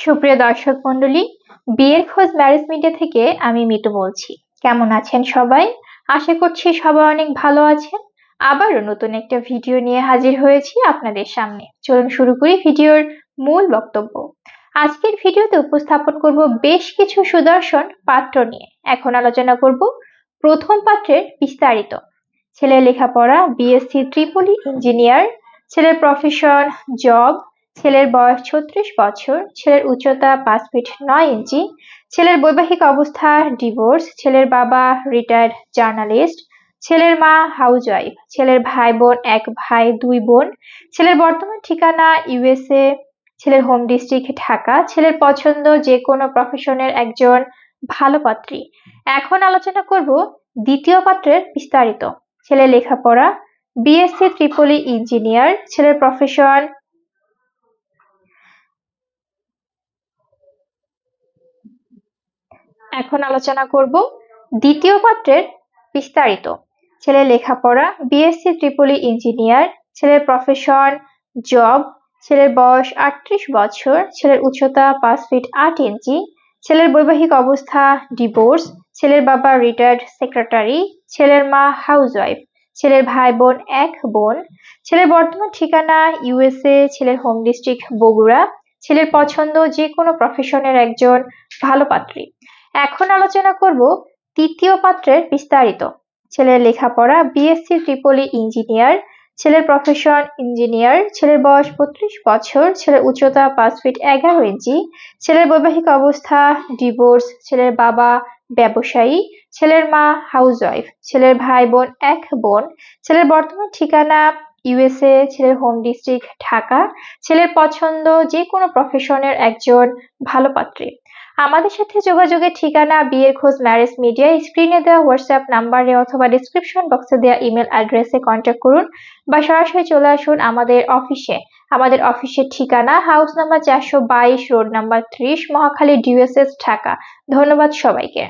সুপ্রিয় দর্শক মণ্ডলী, বিয়ের খোঁজ ম্যারেজ মিডিয়া থেকে আমি মিতু বলছি। কেমন আছেন সবাই? আশা করছি সবাই অনেক ভালো আছেন। আবারও নতুন একটা ভিডিও নিয়ে হাজির হয়েছি আপনাদের সামনে। চলুন শুরু করি ভিডিওর মূল বক্তব্য। আজকের ভিডিওতে উপস্থাপন করব বেশ কিছু সুদর্শন পাত্র নিয়ে। এখন আলোচনা করব প্রথম পাত্রের বিস্তারিত। ছেলের লেখাপড়া বিএসসি ট্রিপলি ইঞ্জিনিয়ার, ছেলের প্রফেশন জব, ছেলের বয়স 36 বছর, ছেলের উচ্চতা 5 ফিট 9 ইঞ্চি, ছেলের বৈবাহিক অবস্থা ডিভোর্স, ছেলের বাবা রিটায়ার্ড জার্নালিস্ট, ছেলের মা হাউসওয়াইফ, ছেলের ভাই বোন 1 ভাই 2 বোন, ছেলের বর্তমান ঠিকানা ইউএসএ, ছেলের হোম ডিস্ট্রিক্ট ঢাকা, ছেলের পছন্দ যে কোনো প্রফেশনের একজন ভালো পাত্রী। এখন আলোচনা করব দ্বিতীয় পাত্রের বিস্তারিত। ছেলের লেখাপড়া বিএসসি ট্রিপলি ইঞ্জিনিয়ার, ছেলের প্রফেশন এখন আলোচনা করব দ্বিতীয় পাত্রের বিস্তারিত। ছেলের লেখাপড়া বিএসসি ট্রিপলি ইঞ্জিনিয়ার, ছেলের প্রফেশন জব, ছেলের বয়স 38 বছর, ছেলের উচ্চতা 5 ফিট 8 ইঞ্চি, ছেলের বৈবাহিক অবস্থা ডিভোর্স, ছেলের বাবা রিটায়ার্ড সেক্রেটারি, ছেলের মা হাউসওয়াইফ, ছেলের ভাই বোন 1 বোন, ছেলের বর্তমান ঠিকানা ইউএসএ, ছেলের হোম ডিস্ট্রিক্ট বগুড়া, ছেলের পছন্দ যে কোনো প্রফেশনের একজন ভালো পাত্রী। এখন আলোচনা করব তৃতীয় পাত্রের বিস্তারিত। ছেলের লেখাপড়া বিএসসি ট্রিপলি ইঞ্জিনিয়ার, ছেলের প্রফেশন ইঞ্জিনিয়ার, ছেলের বয়স 35 বছর, ছেলের উচ্চতা 5 ফিট 11 ইঞ্চি, ছেলের বৈবাহিক অবস্থা ডিভোর্স, ছেলের বাবা ব্যবসায়ী, ছেলের মা হাউসওয়াইফ, ছেলের ভাই বোন 1 বোন, ছেলের বর্তমান ঠিকানা ইউএসএ, ছেলের হোম ডিস্ট্রিক্ট ঢাকা, ছেলের পছন্দ যে কোনো প্রফেশনের একজন ভালো পাত্রী। আমাদের সাথে যোগাযোগের ঠিকানা বিয়ের খোঁজ ম্যারেজ মিডিয়া, স্ক্রিনে দেওয়া হোয়াটসঅ্যাপ নাম্বারে অথবা ডিসক্রিপশন বক্সে দেওয়া ইমেল অ্যাড্রেসে কন্ট্যাক্ট করুন বা সরাসরি চলে আসুন আমাদের অফিসে। আমাদের অফিসের ঠিকানা house number 422, road number 30, Mohakhali DOHS Dhaka. ধন্যবাদ সবাইকে।